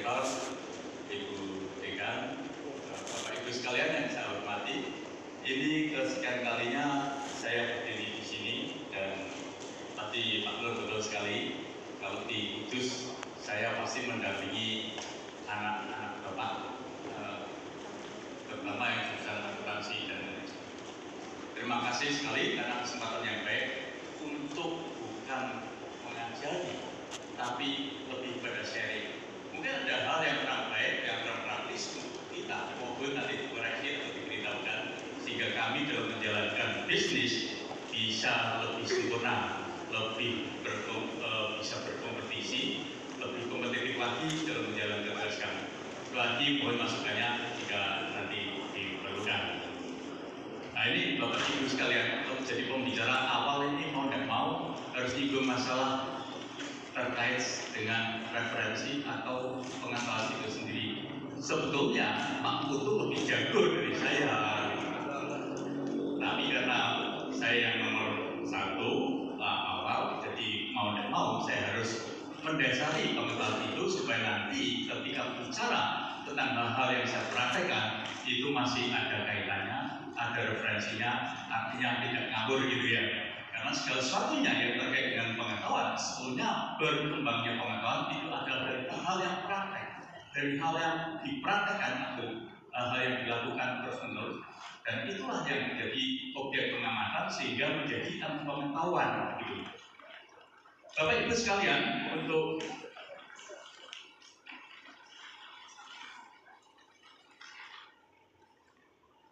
Rektor, Ibu Dekan, Bapak Ibu sekalian yang saya hormati, ini kesekian kalinya saya berdiri di sini dan tadi Pak Nur betul sekali, kalau di Kudus saya pasti mendampingi anak-anak Bapak, terutama yang jurusan akuntansi dan terima kasih sekali karena kesempatan yang baik untuk bukan mengajari, tapi lebih pada sharing. Mungkin ada hal yang kurang baik, yang kurang praktis untuk kita, maupun nanti dikoreksi atau diberitahukan, sehingga kami dalam menjalankan bisnis bisa lebih sempurna, lebih bisa berkompetisi, lebih kompetitif lagi dalam menjalankan tugas kami. Lagi mohon masukannya jika nanti diperlukan. Nah ini Bapak Ibu sekalian, untuk jadi pembicara awal ini mau tidak mau harus nyinggung masalah terkait dengan referensi atau pengetahuan itu sendiri. Sebetulnya Pak Putu lebih jago dari saya, tapi karena saya yang nomor satu awal, jadi mau tidak mau saya harus mendasari pengetahuan itu supaya nanti ketika bicara tentang hal-hal yang saya praktekkan itu masih ada kaitannya, ada referensinya, artinya tidak ngawur gitu ya. Karena segala sesuatunya yang terkait dengan pengetahuan, sebetulnya berkembangnya pengetahuan itu adalah dari hal yang praktek, dari hal yang dipraktekkan atau hal yang dilakukan terus-menerus, dan itulah yang menjadi objek pengamatan sehingga menjadi pengetahuan. Gitu. Bapak Ibu sekalian, untuk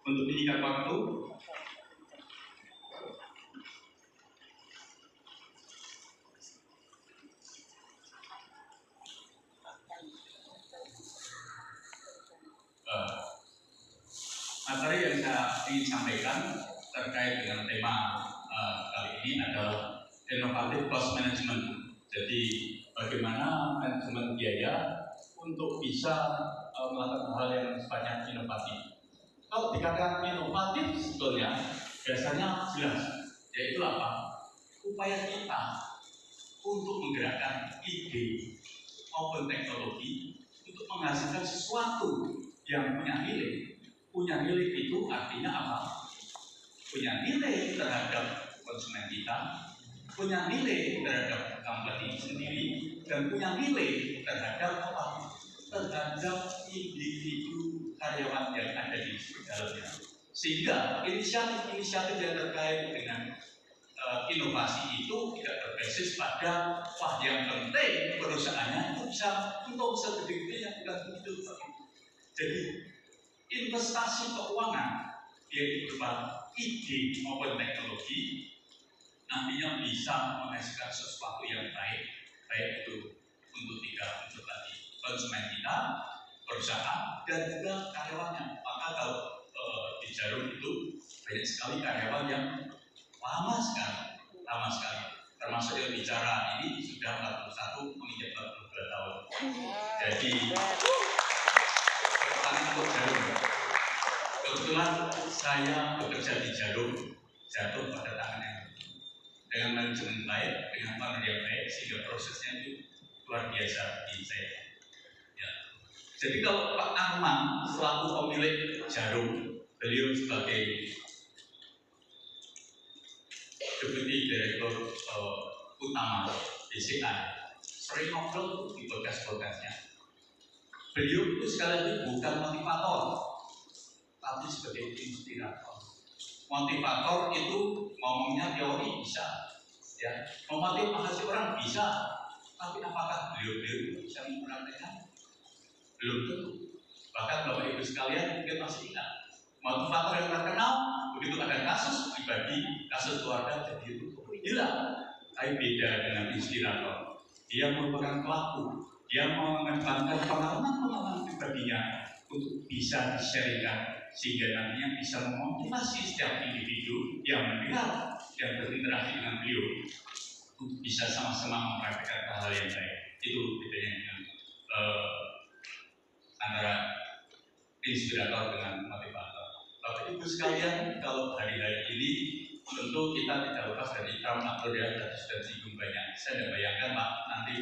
menyingkat waktu, materi yang saya ingin sampaikan terkait dengan tema kali ini adalah innovative cost management. Jadi bagaimana manajemen biaya untuk bisa melakukan hal yang sifatnya inovatif. Kalau dikatakan inovatif sebetulnya biasanya jelas, yaitu apa? Upaya kita untuk menggerakkan ide maupun teknologi untuk menghasilkan sesuatu yang punya nilai. Punya nilai itu artinya apa? Punya nilai terhadap konsumen kita, punya nilai terhadap company sendiri, dan punya nilai terhadap apa? Terhadap individu karyawan yang ada di dalamnya. Sehingga inisiatif-inisiatif yang terkait dengan inovasi itu tidak berbasis pada wah yang penting perusahaannya itu bisa untuk segede-gede yang bukan begitu. Jadi investasi keuangan yaitu berupa ide maupun teknologi nantinya bisa menghasilkan sesuatu yang baik itu untuk tiga unsur tadi, konsumen kita, perusahaan, dan juga karyawannya. Maka kalau di Jarum itu banyak sekali karyawan yang lama sekali, termasuk yang bicara ini sudah 41 menginjak 42 tahun. Jadi untuk Jarum, kebetulan saya bekerja di Jarum, jatuh pada tangan yang dengan manajemen baik, dengan partner yang baik, sehingga prosesnya itu luar biasa bagi saya. Ya. Jadi kalau Pak Arman selaku pemilik Jarum, beliau sebagai Deputi Direktur Utama BCA, sering ngobrol di podcast-podcastnya. Beliau itu sekali lagi bukan motivator, tapi sebagai inspirator. Motivator itu ngomongnya teori bisa, ya, memotivasi orang bisa, tapi apakah beliau bisa mempraktekkan? Belum tentu. Bahkan Bapak Ibu sekalian mungkin masih ingat, motivator yang terkenal begitu ada kasus pribadi, kasus keluarga jadi itu hilang. Tapi beda dengan inspirator. Dia merupakan pelaku. Dia mengedepankan pengalaman pribadinya untuk bisa di-sharingkan sehingga nantinya bisa memotivasi setiap individu yang mendengar dan berinteraksi dengan beliau untuk bisa sama-sama mempraktikkan hal yang baik. Itu bedanya dengan antara inspirator dengan motivator. Bapak Ibu sekalian, kalau hari-hari ini tentu kita tidak lepas dari Trump atau dia tadi sudah disinggung banyak. Saya tidak bayangkan Pak nanti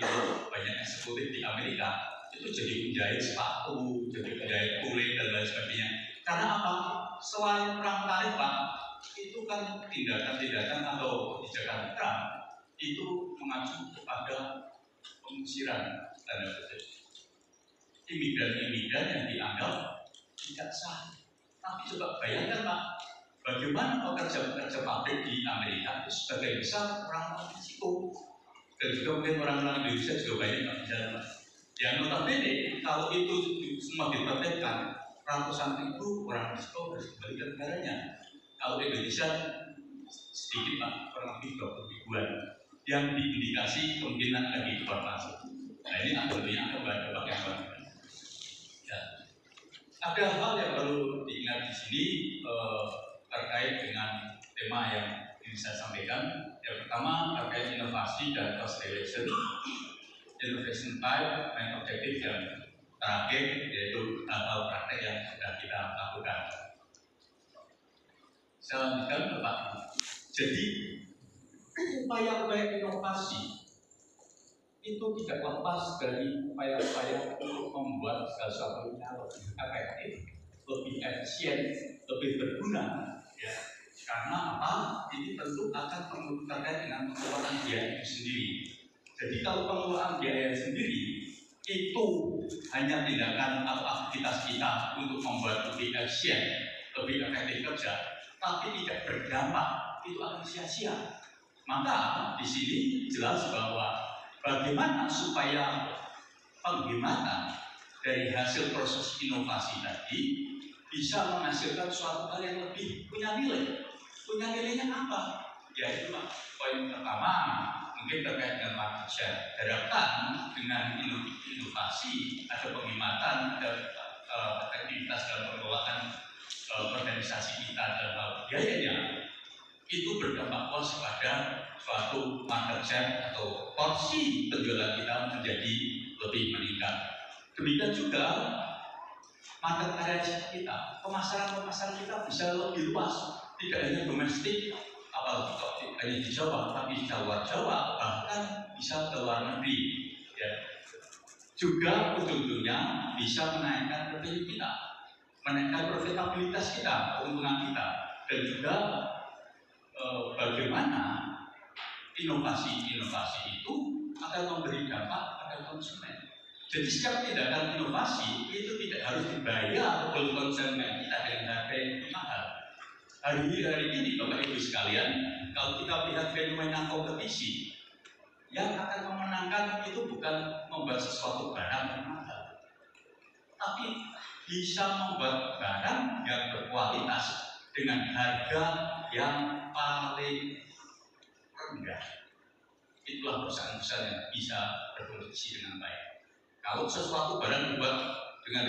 banyak eksekutif di Amerika itu jadi menjahit sepatu, jadi menjahit kulit dan lain sebagainya. Karena apa? Selain perang tarif Pak, itu kan tindakan-tindakan atau kebijakan Trump itu mengacu kepada pengusiran tanda kutip imigran-imigran yang dianggap tidak sah. Tapi coba bayangkan Pak, bagaimana pekerja-pekerja pabrik di Amerika itu sebagai besar orang Meksiko dan juga mungkin orang-orang Indonesia juga banyak Pak di sana. Yang notabene kalau itu semua dipraktekkan, ratusan ribu orang Meksiko harus kembali ke negaranya. Kalau Indonesia sedikit Pak, kurang lebih 20 ribuan yang diindikasi kemungkinan lagi deportasi. Nah ini tentunya akan berdampak yang baik. Ya. Ada hal yang perlu diingat di sini terkait dengan tema yang ingin saya sampaikan. Yang pertama terkait inovasi dan cost reduction, innovation type, dan objektif yang terakhir yaitu hal-hal praktek yang sudah kita lakukan. Saya lanjutkan Bapak. Jadi upaya-upaya inovasi itu tidak lepas dari upaya-upaya untuk membuat sesuatu yang lebih efektif, lebih efisien, lebih berguna. Ya. Karena apa? Ini tentu akan terkait dengan pengeluaran biaya itu sendiri. Jadi kalau pengeluaran biaya sendiri itu hanya tindakan atau aktivitas kita untuk membuat lebih efisien, lebih efektif kerja, tapi tidak berdampak, itu akan sia-sia. Maka di sini jelas bahwa bagaimana supaya penghematan dari hasil proses inovasi tadi bisa menghasilkan suatu hal yang lebih punya nilai. Punya nilainya apa? Yaitu poin pertama mungkin terkait dengan market share. Harapkan dengan inovasi ada penghematan, ada efektivitas dalam pengelolaan organisasi kita dalam hal biayanya, itu berdampak luas pada suatu market share atau porsi penjualan kita menjadi lebih meningkat. Demikian juga market area kita, pemasaran kita bisa lebih luas, tidak hanya domestik, apalagi hanya di Jawa, tapi di luar Jawa, bahkan bisa ke luar negeri. Ya. Juga ujung-ujungnya bisa menaikkan revenue kita, menaikkan profitabilitas kita, keuntungan kita, dan juga bagaimana inovasi-inovasi itu akan memberi dampak pada konsumen. Jadi setiap tindakan inovasi itu tidak harus dibayar oleh konsumen kita dengan harga yang mahal. Hari ini Bapak Ibu sekalian, kalau kita lihat fenomena kompetisi, yang akan memenangkan itu bukan membuat sesuatu barang yang mahal, tapi bisa membuat barang yang berkualitas dengan harga yang paling rendah. Itulah perusahaan-perusahaan yang bisa berkompetisi dengan baik. Kalau sesuatu barang dibuat dengan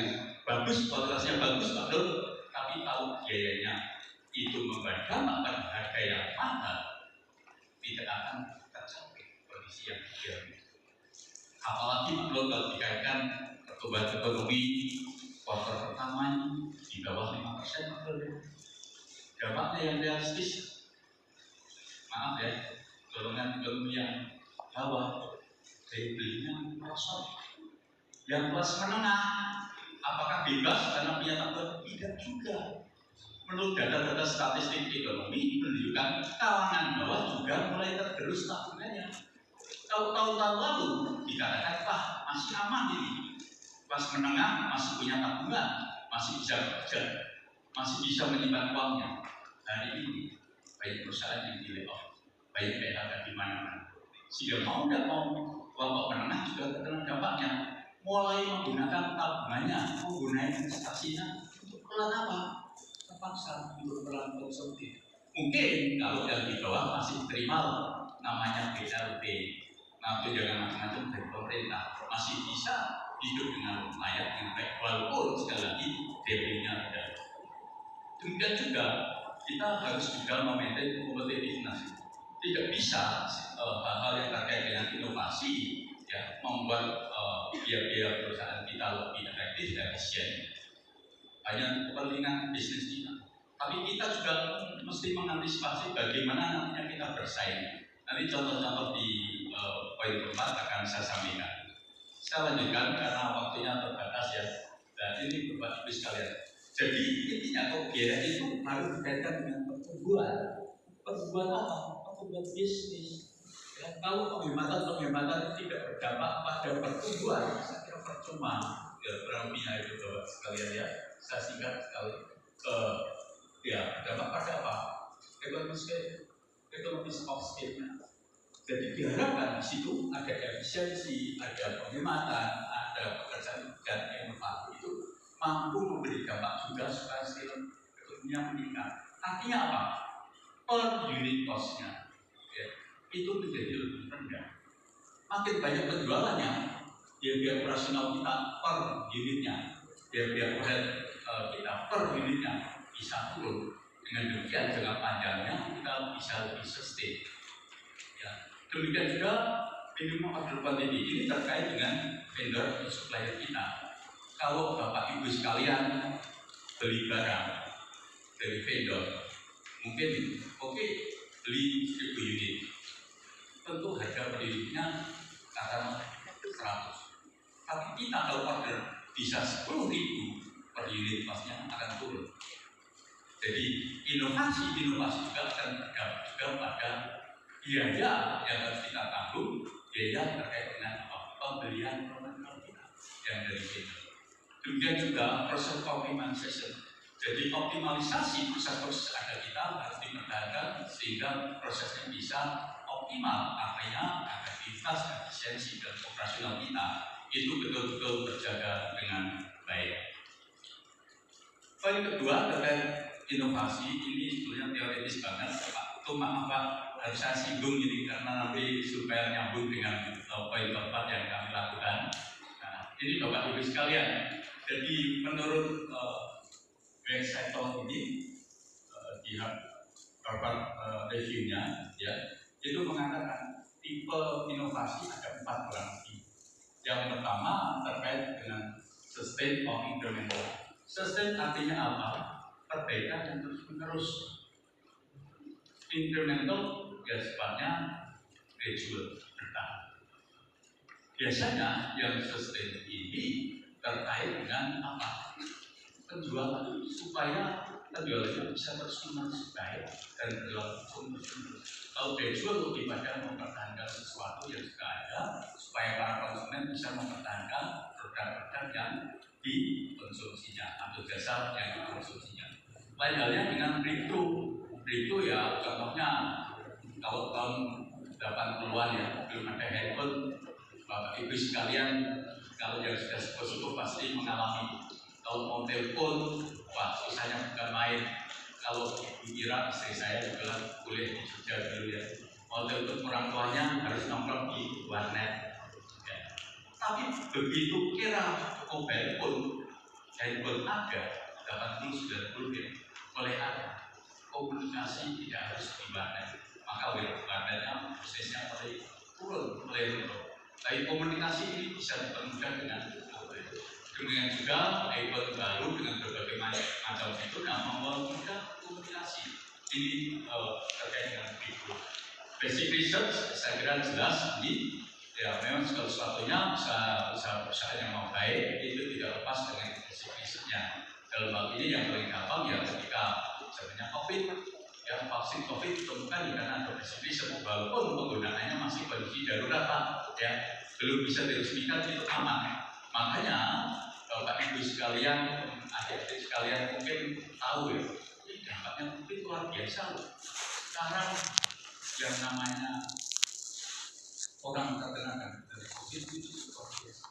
bagus, kualitasnya bagus, betul, tapi kalau biayanya itu memberi dampak pada harga yang mahal, tidak akan tercapai kondisi yang ideal. Apalagi kalau dikaitkan pertumbuhan ekonomi kuartal pertama di bawah 5%, dampaknya yang realistis, maaf ya, golongan ekonomi yang bawah, daya belinya merosot. Yang kelas menengah, apakah bebas karena punya tabungan? Tidak juga. Menurut data-data statistik ekonomi menunjukkan kalangan bawah juga mulai tergerus tabungannya. Kalau tahun-tahun lalu dikatakan, masih aman ini. Kelas menengah masih punya tabungan, masih bisa bekerja, masih bisa menyimpan uangnya. Hari ini banyak perusahaan yang di layoff, banyak PHK di mana-mana. Sehingga mau tidak mau kelompok menengah juga terkena dampaknya. Mulai menggunakan tabungannya, menggunakan investasinya untuk keperluan apa? Terpaksa untuk keperluan konsumtif. Mungkin kalau yang di bawah masih diterima namanya BLT, nah tunjangan macam-macam dari pemerintah, masih bisa hidup dengan layak dengan baik, walaupun sekali lagi DP-nya rendah. Demikian juga kita harus juga memaintain kompetitiveness. Tidak bisa hal-hal yang terkait dengan inovasi ya membuat biaya perusahaan kita lebih efektif dan efisien hanya kepentingan bisnis kita. Tapi kita juga mesti mengantisipasi bagaimana nantinya kita bersaing. Nanti contoh-contoh di poin keempat akan saya sampaikan. Saya lanjutkan karena waktunya terbatas ya. Dan ini Bapak Ibu sekalian. Jadi intinya kegiatan itu harus dikaitkan dengan pertumbuhan. Pertumbuhan apa? Pertumbuhan bisnis. Ya, kalau penghematan tidak berdampak pada pertumbuhan, saya kira percuma. Ya, kurang lebihnya itu Bapak sekalian ya. Saya singkat sekali. Ya, berdampak pada apa? Ekonomi of scale-nya. Jadi diharapkan di situ ada efisiensi, ada penghematan, ada pekerjaan dan inovasi itu mampu memberi dampak juga supaya skill ekonominya meningkat. Artinya apa? Per unit cost-nya ya, itu menjadi lebih rendah. Makin banyak penjualannya, biaya operasional kita per unitnya, biaya overhead kita per unitnya bisa turun. Dengan demikian jangka panjangnya kita bisa lebih sustain. Ya. Demikian juga minimum order quantity ini terkait dengan vendor atau supplier kita. Kalau Bapak Ibu sekalian beli barang dari vendor, mungkin beli 1000 unit, tentu harga per unitnya akan 100. Tapi kita kalau order bisa 10.000 per unit, maksudnya akan turun. Jadi inovasi juga akan berdampak juga pada biaya yang harus kita tanggung, biaya terkait dengan pembelian produk kita yang dari vendor. Demikian juga proses optimization. Jadi optimalisasi proses-proses ada kita harus dipertahankan sehingga prosesnya bisa optimal. Artinya efektivitas, efisiensi dan operasional kita itu betul-betul terjaga dengan baik. Poin kedua terkait inovasi ini sebenarnya teoritis banget, Pak. Itu maaf Pak, harus saya singgung ini karena nanti supaya nyambung dengan poin keempat yang kami lakukan. Nah, ini Bapak Ibu sekalian. Jadi menurut website ini di Harvard review-nya ya, itu mengatakan tipe inovasi ada 4 kurang lebih. Yang pertama terkait dengan sustain or incremental. Sustain artinya apa? Perbaikan yang terus-menerus. Incremental ya sifatnya gradual, bertahap. Biasanya yang sustain ini terkait dengan apa? Penjualan, supaya penjualannya bisa terus-menerus baik dan berlangsung terus-menerus. Kalau gradual lebih pada mempertahankan sesuatu yang sudah ada, supaya para konsumen bisa mempertahankan produk-produk yang dikonsumsinya atau jasa yang dikonsumsinya. Lain halnya dengan crypto ya, contohnya kalau tahun 80-an ya, belum ada handphone. Bapak Ibu sekalian, kalau yang sudah sepuh-sepuh pasti mengalami. Kalau mau telepon, wah susahnya bukan main. Kalau Ibu Ira, istri saya juga kuliah di Jogja dulu ya, mau telepon orang tuanya harus nongkrong di warnet. Ya. Tapi begitu kira mobile phone, handphone ada, 80-90 ya, mulai ada komunikasi tidak harus di warnet. Maka warnetnya bisnisnya mulai turun. Tapi komunikasi ini bisa dipermudah dengan mobile. Demikian juga iPhone baru dengan berbagai macam fitur yang memudahkan komunikasi. Ini terkait dengan fitur. Basic research saya kira jelas ini ya, memang segala sesuatunya usaha yang mau baik itu tidak lepas dengan basic research-nya. Dalam hal ini yang paling gampang ya ketika zamannya COVID, ya vaksin COVID ditemukan karena ada basic research, walaupun penggunaannya masih kondisi darurat Pak, ya belum bisa diresmikan itu aman. Makanya Bapak Ibu sekalian, adik-adik sekalian mungkin tahu ya, ini dampaknya mungkin luar biasa loh. Sekarang yang namanya orang terkena dari COVID itu luar biasa.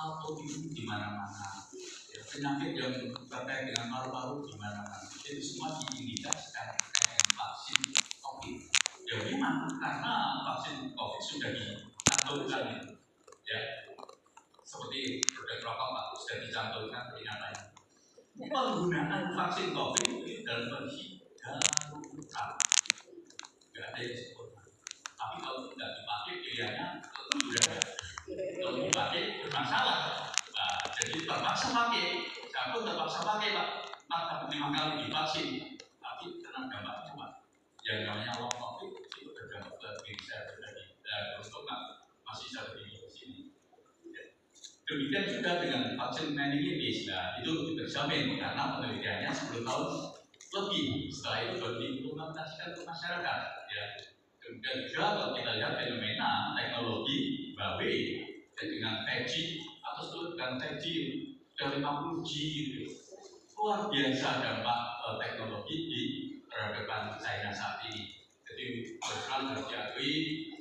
Autoimun di mana-mana, ya, penyakit yang terkait dengan paru-paru di mana-mana, itu semua diindikasikan dengan vaksin COVID. Ya memang karena vaksin COVID sudah dicantumkan, ya seperti produk rokok Pak sudah dicantumkan peringatan. Penggunaan vaksin COVID itu dalam kondisi darurat, nggak ada yang sempurna. Tapi kalau tidak dipakai pilihannya tentu sudah ada. Kalau dipakai bermasalah. Nah, jadi terpaksa pakai. Saya pun terpaksa pakai Pak. 4-5 kali divaksin, tapi kena dampak cuma yang namanya long COVID itu berdampak ke diri saya pribadi. Dan terus masih saya berdiri di sini. Demikian juga dengan vaksin meningitis, nah itu terjamin karena penelitiannya 10 tahun lebih. Setelah itu baru diimplementasikan ke masyarakat. Ya. Demikian juga kalau kita lihat fenomena teknologi Huawei dengan 5G atau dengan 5G sudah 50G gitu. Luar biasa dampak teknologi di peradaban China saat ini. Jadi berperan harus diakui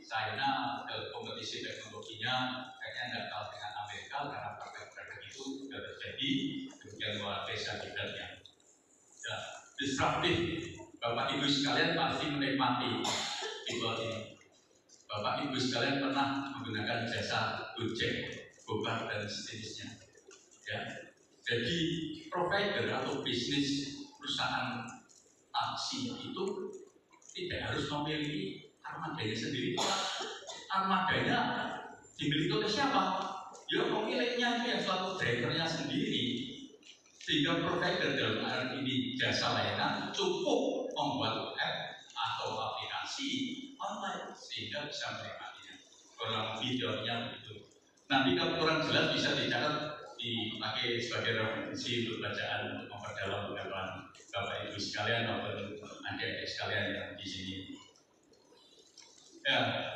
China kompetisi teknologinya kayaknya nggak kalah dengan Amerika karena praktek-praktek itu sudah terjadi kemudian luar biasa hebatnya. Ya, disruptif. Bapak Ibu sekalian pasti menikmati fitur ini. Bapak Ibu sekalian pernah menggunakan jasa Gojek, Gopar dan sejenisnya. Ya. Jadi provider atau bisnis perusahaan taksi itu tidak harus memiliki armadanya sendiri. Armadanya dimiliki oleh siapa? Ya pemiliknya itu yang suatu drivernya sendiri. Sehingga provider dalam hal ini jasa layanan cukup membuat app atau aplikasi online sehingga bisa menikmatinya. Kurang lebih teorinya begitu. Nanti kalau kurang jelas bisa dicatat dipakai sebagai referensi untuk bacaan untuk memperdalam pengetahuan Bapak Ibu sekalian maupun adik-adik sekalian yang di sini. Ya,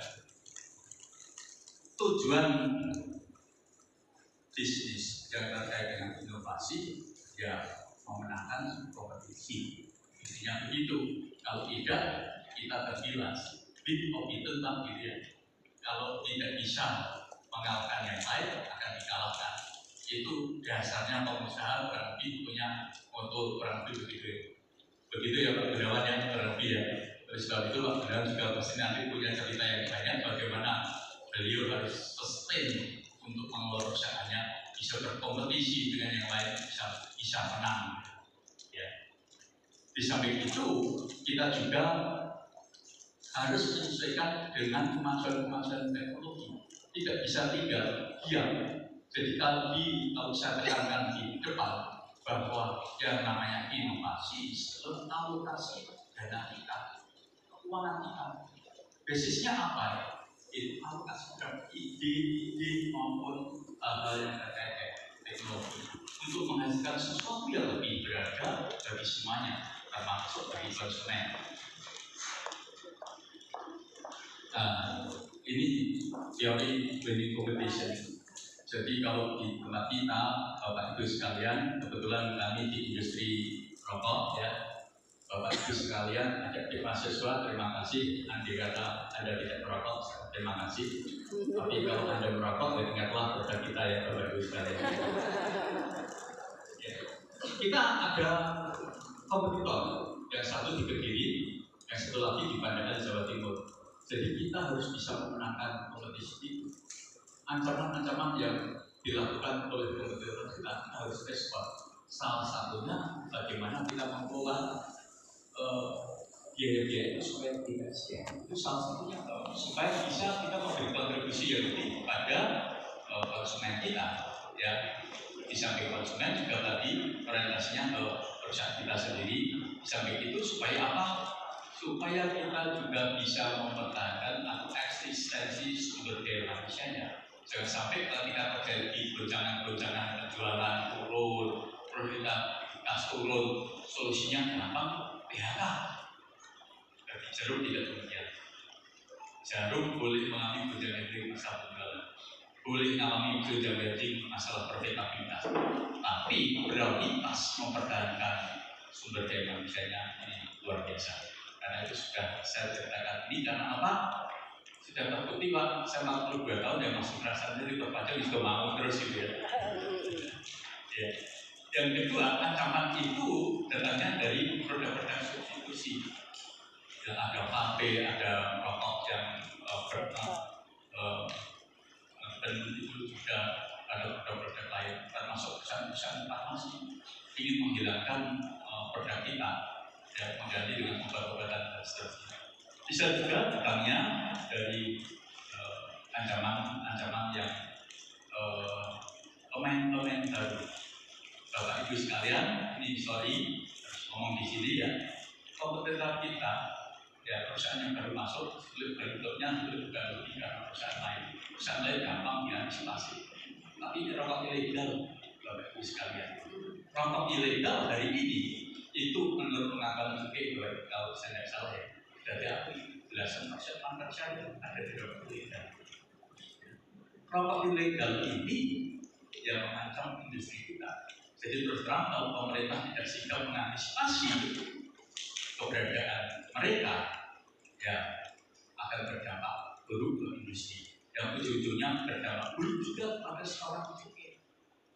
tujuan bisnis yang terkait dengan inovasi ya memenangkan kompetisi. Intinya begitu. Kalau tidak kita tergilas. Bid of itu tentang gitu ya. Kalau tidak bisa mengalahkan yang lain akan dikalahkan. Itu dasarnya pengusaha kurang lebih punya motor kurang lebih begitu. Begitu ya Pak Gunawan yang kurang lebih ya. Terus sebab itu Pak Gunawan juga pasti nanti punya cerita yang banyak bagaimana beliau harus sustain untuk mengelola perusahaannya bisa berkompetisi dengan yang lain bisa menang. Ya. Di samping itu kita juga harus menyesuaikan dengan kemajuan teknologi. Tidak bisa tinggal diam. Jadi kalau saya tekankan di depan bahwa yang namanya inovasi selalu alokasi dana kita, keuangan kita. Basisnya apa ya? Itu alokasi ide maupun hal-hal yang terkait teknologi untuk menghasilkan sesuatu yang lebih berharga bagi semuanya, termasuk bagi konsumen. Ini teori winning competition. Jadi kalau di tempat kita, Bapak Ibu sekalian, kebetulan kami di industri rokok ya, Bapak Ibu sekalian, adik-adik mahasiswa, terima kasih. Andai kata Anda tidak merokok, terima kasih. Tapi kalau Anda merokok, ingatlah kepada kita ya Bapak Ibu sekalian. Ya. Kita ada kompetitor, yang satu di Kediri, yang satu lagi di Pandangan Jawa Timur. Jadi kita harus bisa memenangkan kompetisi itu. Ancaman-ancaman yang dilakukan oleh kompetitor kita harus respon. Salah satunya bagaimana kita mengelola biaya-biaya itu supaya tidak sia. Itu salah satunya supaya bisa kita memberi kontribusi yang lebih pada konsumen kita. Ya, di samping konsumen juga tadi orientasinya ke perusahaan kita sendiri. Di samping itu supaya apa? Supaya kita juga bisa mempertahankan atau eksistensi sumber daya manusianya. Jangan sampai ketika terjadi goncangan-goncangan penjualan turun, produktivitas turun, solusinya gampang PHK. Tapi Jarum tidak demikian. Jarum boleh mengalami goncangan masalah penjualan, boleh mengalami goncangan masalah profitabilitas, tapi prioritas mempertahankan sumber daya manusianya ini luar biasa. Karena itu sudah saya ceritakan ini karena apa? Sudah terbukti Pak, saya 42 tahun yang masuk perasaan jadi terpanjang juga mau terus gitu ya. Ya. Yang kedua, ancaman itu datangnya dari produk-produk substitusi. Ya, ada vape, ada rokok yang dan itu juga ada produk-produk lain, termasuk perusahaan-perusahaan farmasi ingin menghilangkan produk kita, ya, mengganti dengan obat-obatan dan seterusnya. Bisa juga datangnya dari ancaman-ancaman yang pemain-pemain baru. Bapak Ibu sekalian, ini sorry ngomong di sini ya, kompetitor kita, ya perusahaan yang baru masuk, bentuknya itu bukan lebih karena perusahaan lain gampang diantisipasi. Tapi tapi rokok ilegal, Bapak Ibu sekalian. Rokok ilegal hari ini itu menurut pengakuan Cukai, kalau saya tidak salah ya, dari aku belasan persen ada di rokok ilegal. Rokok ilegal ini yang mengancam industri kita. Jadi terus terang kalau pemerintah tidak sigap mengantisipasi keberadaan mereka, ya akan berdampak buruk ke industri. Yang ujung-ujungnya berdampak buruk juga pada seorang cukai.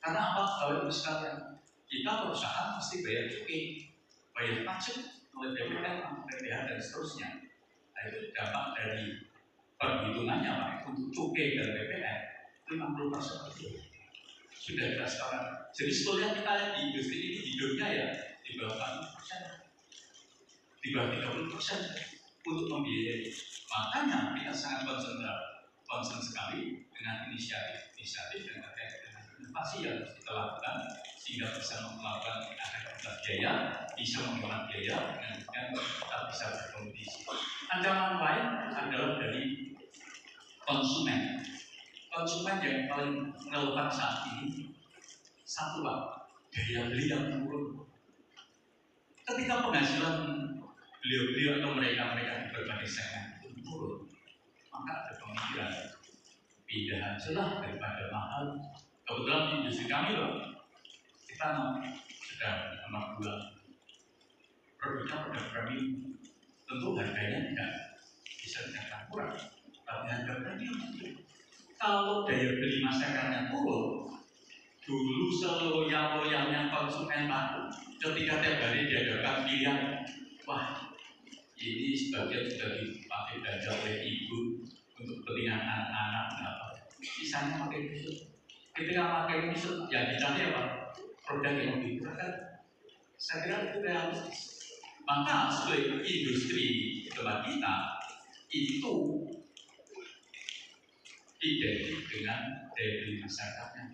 Karena apa? Kalau misalnya kita perusahaan pasti bayar cukai, bayar pajak oleh BPN, PPH dan seterusnya. Nah itu dampak dari perhitungannya Pak untuk cukai dan BPN 50% sudah jelas sekarang. Jadi sebetulnya kita di industri ini hidupnya ya di bawah 40%, di bawah 30% untuk membiayai. Makanya kita sangat concern sekali dengan inisiatif yang terkait dengan inovasi yang harus kita lakukan sehingga bisa melakukan efektivitas biaya, bisa menghemat biaya dengan kita bisa berkompetisi. Ancaman lain adalah dari konsumen. Konsumen yang paling relevan saat ini satu Pak, daya beli yang menurun. Ketika penghasilan beliau-beliau atau mereka-mereka di berbagai segmen itu turun, maka ada pemikiran pindah aja lah daripada mahal. Kebetulan di industri kami loh, kita sedang nomor 2 produknya produk premium, tentu harganya tidak bisa dikatakan murah, tapi harga premium. Kalau daya beli masyarakatnya turun, dulu seloyal-loyalnya konsumen baru, ketika tiap hari dihadapkan pilihan, wah ini sebagian sudah dipakai belanja oleh ibu untuk kepentingan anak-anak, sisanya pakai busuk. Ketika pakai busuk, yang dicari apa? Produk yang lebih murah kan? Saya kira itu realistis. Maka sebagai industri tempat kita itu identik dengan daya beli masyarakatnya.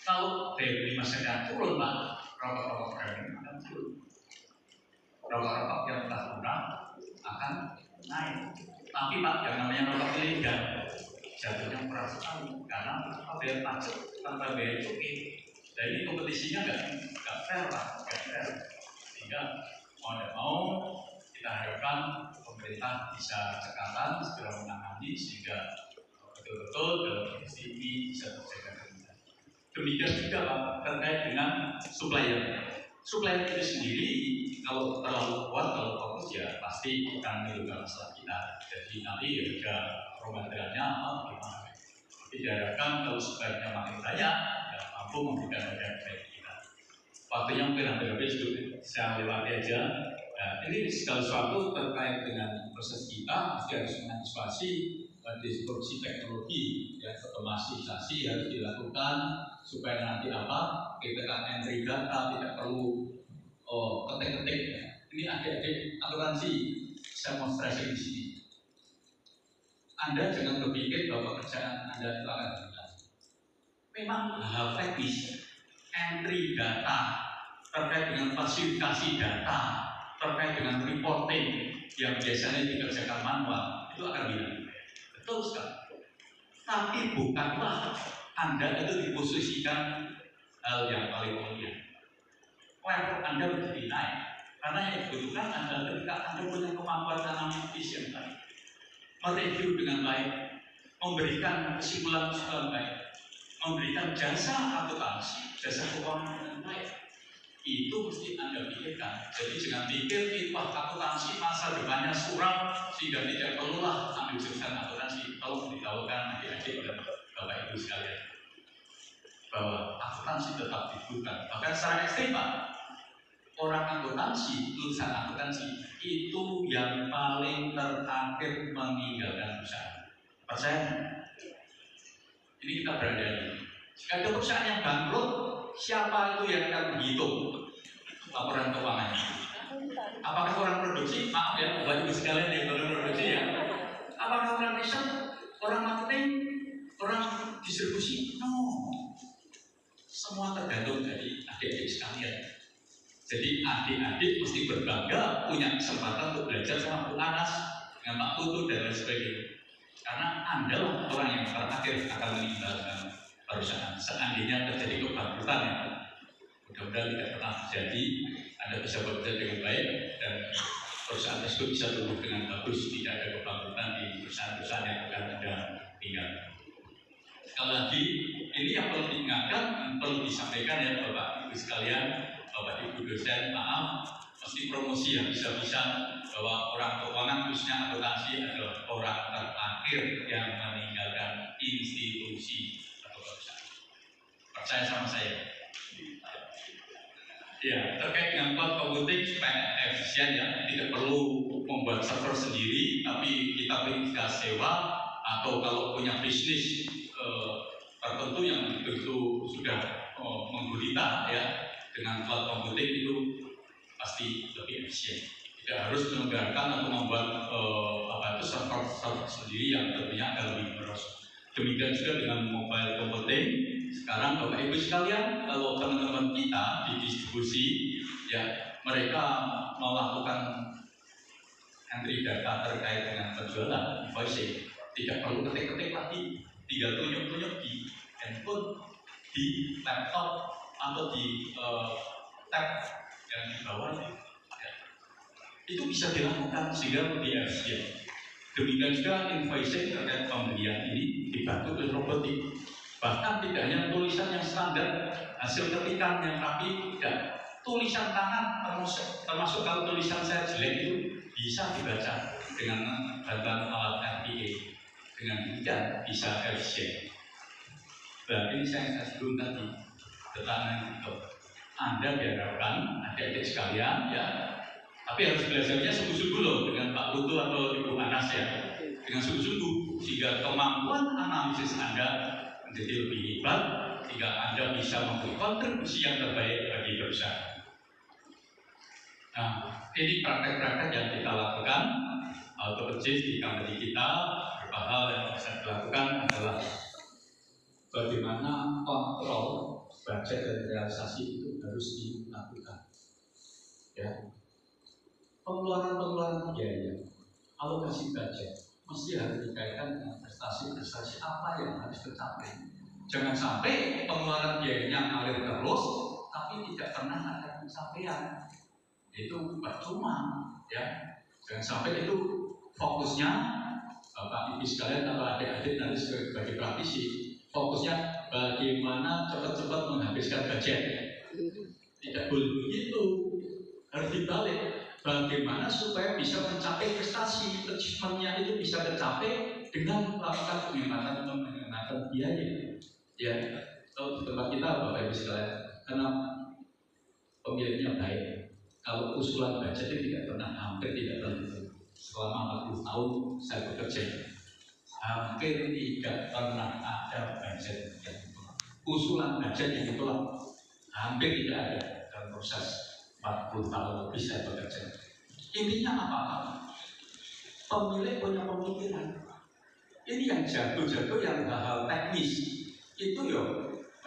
Kalau daya beli masyarakat turun, Pak, rokok-rokok premium akan turun. Rokok-rokok yang telah murah akan naik. Tapi Pak, yang namanya rokok ilegal jatuhnya murah sekali karena tanpa bayar pajak, tanpa bayar cukai. Dan ini kompetisinya nggak fair Pak, nggak fair. Sehingga mau tidak mau kita harapkan pemerintah bisa cekatan segera menangani sehingga betul-betul dalam kondisi ini bisa terjaga. Demikian juga Pak terkait dengan supplier. Supplier itu sendiri kalau terlalu kuat, kalau fokus ya pasti akan menimbulkan masalah kita. Jadi nanti harga raw materialnya gimana? Tapi diharapkan kalau suppliernya makin banyak, ya mampu memberikan harga terbaik kita. Waktunya mungkin hampir habis, saya lewati aja. Nah, ini segala sesuatu terkait dengan proses kita pasti harus mengantisipasi disrupsi teknologi, ya, otomatisasi harus dilakukan supaya nanti apa kita entry data tidak perlu ketik-ketik. Ini adik-adik asuransi saya mau stressing di sini. Anda jangan berpikir bahwa pekerjaan Anda itu akan mudah. Memang hal teknis, entry data terkait dengan klasifikasi data, terkait dengan reporting yang biasanya dikerjakan manual itu akan hilang. Betul sekali. Tapi bukanlah Anda itu diposisikan hal yang paling mulia. Level Anda menjadi naik. Karena yang dibutuhkan adalah ketika Anda punya kemampuan analitis yang baik, mereview dengan baik, memberikan kesimpulan-kesimpulan baik, memberikan jasa akuntansi, jasa keuangan dengan baik. Itu mesti Anda pikirkan. Jadi jangan pikir wah akuntansi masa depannya suram sehingga tidak perlulah ambil jurusan akuntansi. Tolong diberitahukan adik-adik dan Bapak Ibu sekalian bahwa akuntansi tetap dibutuhkan. Bahkan secara ekstrim Pak, orang akuntansi, lulusan akuntansi itu yang paling terakhir meninggalkan perusahaan. Percaya? Ini kita berada di. Jika ada perusahaan yang bangkrut, siapa itu yang akan menghitung laporan keuangannya? Apakah orang produksi? Maaf ya, Bapak Ibu sekalian yang baru produksi ya. Apakah orang riset, orang marketing, orang distribusi? No. Semua tergantung dari adik-adik sekalian. Jadi adik-adik mesti berbangga punya kesempatan untuk belajar sama Bu Anas, dengan Pak Putu dan lain sebagainya. Karena Anda orang yang terakhir akan meninggalkan perusahaan. seandainya terjadi kebangkrutan ya, mudah-mudahan tidak pernah terjadi, Anda bisa bekerja dengan baik dan perusahaan tersebut bisa tumbuh dengan bagus, tidak ada kebangkrutan di perusahaan-perusahaan yang akan Anda tinggal. Sekali lagi, ini yang perlu diingatkan, perlu disampaikan ya Bapak Ibu sekalian, Bapak Ibu dosen, maaf, mesti promosi ya bisa-bisa bahwa orang keuangan khususnya akuntansi adalah orang terakhir yang meninggalkan institusi atau perusahaan. Percaya sama saya. Ya, terkait dengan cloud computing supaya efisien ya, tidak perlu membuat server sendiri, tapi kita bisa sewa atau kalau punya bisnis tertentu yang begitu sudah menggulita ya, dengan cloud computing itu pasti lebih efisien. Tidak harus menegakkan atau membuat server sendiri yang tentunya akan lebih boros. Demikian juga dengan mobile computing. Sekarang Bapak Ibu sekalian, kalau teman-teman kita di distribusi ya, mereka melakukan entry data terkait dengan penjualan invoicing, tidak perlu ketik-ketik lagi, tinggal tunjuk-tunjuk di handphone, di laptop atau di tab yang di bawah ya. Itu bisa dilakukan sehingga lebih efisien. Demikian juga invoicing terkait pembelian ini dibantu oleh robotik. Bahkan tidak hanya tulisan yang standar, hasil ketikan yang rapi, tidak. Tulisan tangan termasuk kalau tulisan saya jelek itu bisa dibaca dengan bantuan alat RPA. Dengan demikian bisa efisien. Berarti ini saya sebelum tadi tentang itu. Anda diharapkan adik-adik sekalian ya, tapi harus belajarnya sungguh-sungguh loh dengan Pak Putu atau Ibu Anas ya, dengan sungguh-sungguh sehingga kemampuan analisis Anda menjadi lebih hebat, sehingga Anda bisa memberi kontribusi yang terbaik bagi perusahaan. Nah, ini praktek-praktek yang kita lakukan atau kecil di company kita. Beberapa hal yang bisa dilakukan adalah bagaimana kontrol budget dan realisasi itu harus dilakukan. Ya. Pengeluaran biaya, alokasi budget mesti harus dikaitkan dengan prestasi-prestasi apa yang harus tercapai. Jangan sampai pengeluaran biayanya ngalir terus, tapi tidak pernah ada pencapaian. Itu percuma, ya. Jangan sampai itu fokusnya, Bapak Ibu sekalian atau adik-adik nanti sebagai praktisi, fokusnya bagaimana cepat-cepat menghabiskan budget. Tidak boleh begitu, harus dibalik. Bagaimana supaya bisa mencapai prestasi, achievementnya itu bisa tercapai dengan melakukan penghematan biaya. Ya, kalau di tempat kita Bapak Ibu sekalian, karena pemiliknya baik, kalau usulan budget itu tidak pernah, hampir tidak pernah. Selama 40 tahun saya bekerja, hampir tidak pernah ada budget yang usulan budget yang itulah hampir tidak ada dalam proses 40 tahun lebih saya bekerja. Intinya apa? Pemilik punya pemikiran. Ini yang jago-jago yang hal-hal teknis itu ya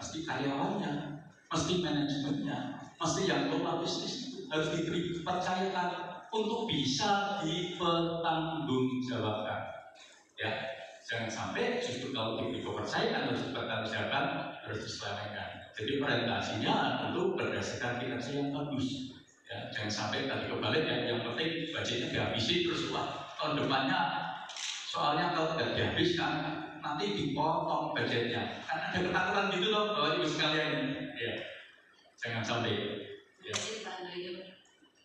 mesti karyawannya, mesti manajemennya, mesti yang kelola bisnis itu harus dipercayakan untuk bisa dipertanggungjawabkan. Ya, jangan sampai justru kalau diberi kepercayaan harus dipertanggungjawabkan, harus diselewengkan. Jadi orientasinya tentu berdasarkan kinerja yang bagus. Ya, jangan sampai tadi kebalik yang penting budgetnya dihabisi terus tahun depannya soalnya kalau tidak dihabiskan nanti dipotong budgetnya. Kan ada ketakutan gitu loh Bapak Ibu sekalian. Ya, jangan sampai. Ya.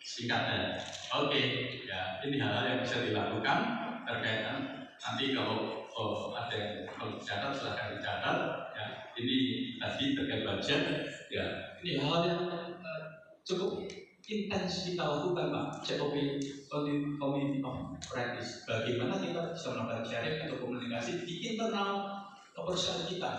Singkatnya. Oke, ya ini hal-hal yang bisa dilakukan terkait nanti kalau ada yang kalau dicatat silahkan dicatat. Ya, ini tadi terkait budget. Ya, ini hal yang cukup intens kita lakukan Pak, COP Community of Practice. Bagaimana kita bisa melakukan sharing atau komunikasi di internal perusahaan kita.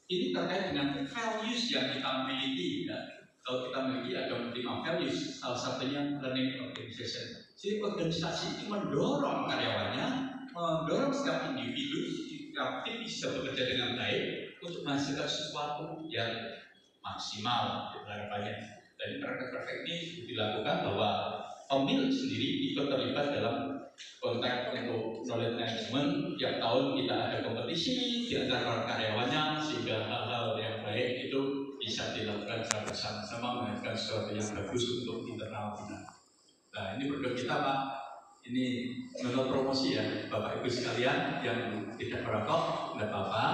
Ini terkait dengan values yang kita miliki. Ya. Kalau kita miliki ada 5 values, salah satunya learning organization. Jadi organisasi ini mendorong karyawannya, mendorong setiap individu, setiap tim bisa bekerja dengan baik untuk menghasilkan sesuatu yang maksimal harapannya. Jadi praktek-praktek ini dilakukan bahwa pemilik sendiri ikut terlibat dalam konteks untuk knowledge management. Tiap tahun kita ada kompetisi di antara karyawannya sehingga hal-hal yang baik bersama-sama menghasilkan sesuatu yang bagus untuk internal kita. Nah, ini produk kita Pak, ini menurut promosi ya Bapak Ibu sekalian yang tidak merokok nggak apa-apa.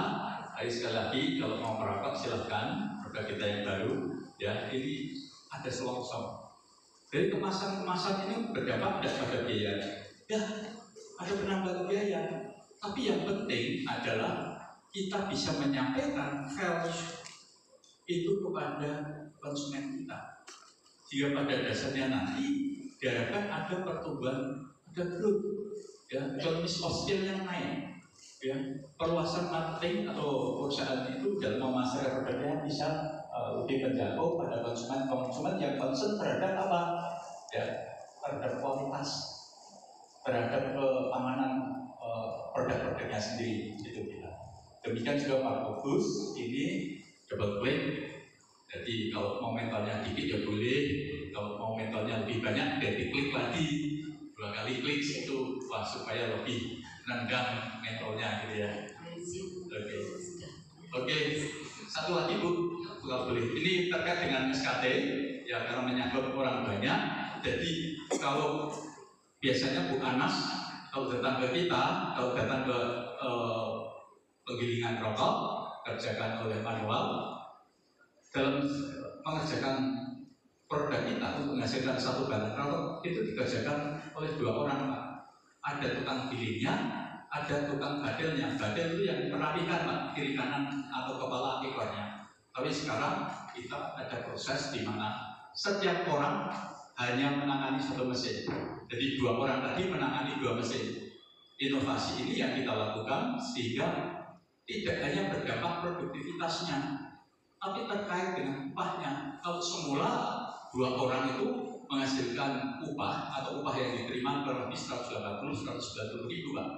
Tapi sekali lagi kalau mau merokok silahkan, produk kita yang baru ya. Ini ada selongsong. Dari kemasan-kemasan ini berdampak tidak pada biaya. Ya, ada penambahan biaya. Tapi yang penting adalah kita bisa menyampaikan value itu kepada konsumen kita. Jika pada dasarnya nanti diharapkan ada pertumbuhan, ada growth, ya, ekonomi sosial yang naik, ya, perluasan marketing atau perusahaan itu dalam memasarkan produknya bisa lebih menjangkau pada konsumen yang concern terhadap apa? Ya, terhadap kualitas, terhadap keamanan produk-produknya sendiri itu kita. Demikian juga Pak Fokus ini double klik. Jadi kalau mau mentalnya dikit ya boleh, kalau mau mentalnya lebih banyak ya diklik lagi 2 kali klik itu supaya lebih nendang mentalnya gitu ya. Oke. Satu lagi Bu, kalau boleh. Ini terkait dengan SKT ya karena menyangkut orang banyak. Jadi kalau biasanya Bu Anas kalau datang ke kita, kalau datang ke penggilingan rokok kerjakan oleh manual, dalam mengerjakan produk kita untuk menghasilkan satu barang rokok itu dikerjakan oleh 2 orang Pak. Ada tukang gilingnya, ada tukang badelnya. Badel itu yang merapikan Pak, kiri kanan atau kepala ekornya. Tapi sekarang kita ada proses di mana setiap orang hanya menangani 1 mesin. Jadi 2 orang tadi menangani 2 mesin. Inovasi ini yang kita lakukan sehingga tidak hanya berdampak produktivitasnya, tapi terkait dengan upahnya. Kalau semula 2 orang itu menghasilkan upah atau upah yang diterima kurang lebih 180-190 ribu Pak,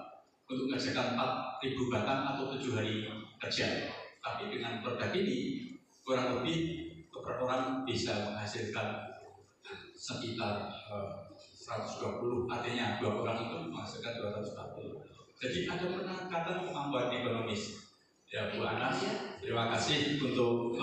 untuk mengerjakan 4 ribu bahkan atau 7 hari kerja. Tapi dengan produk ini kurang lebih per orang bisa menghasilkan sekitar 120, artinya 2 orang itu menghasilkan 240. Jadi ada peningkatan kemampuan ekonomis. Ya Bu Anas, terima kasih untuk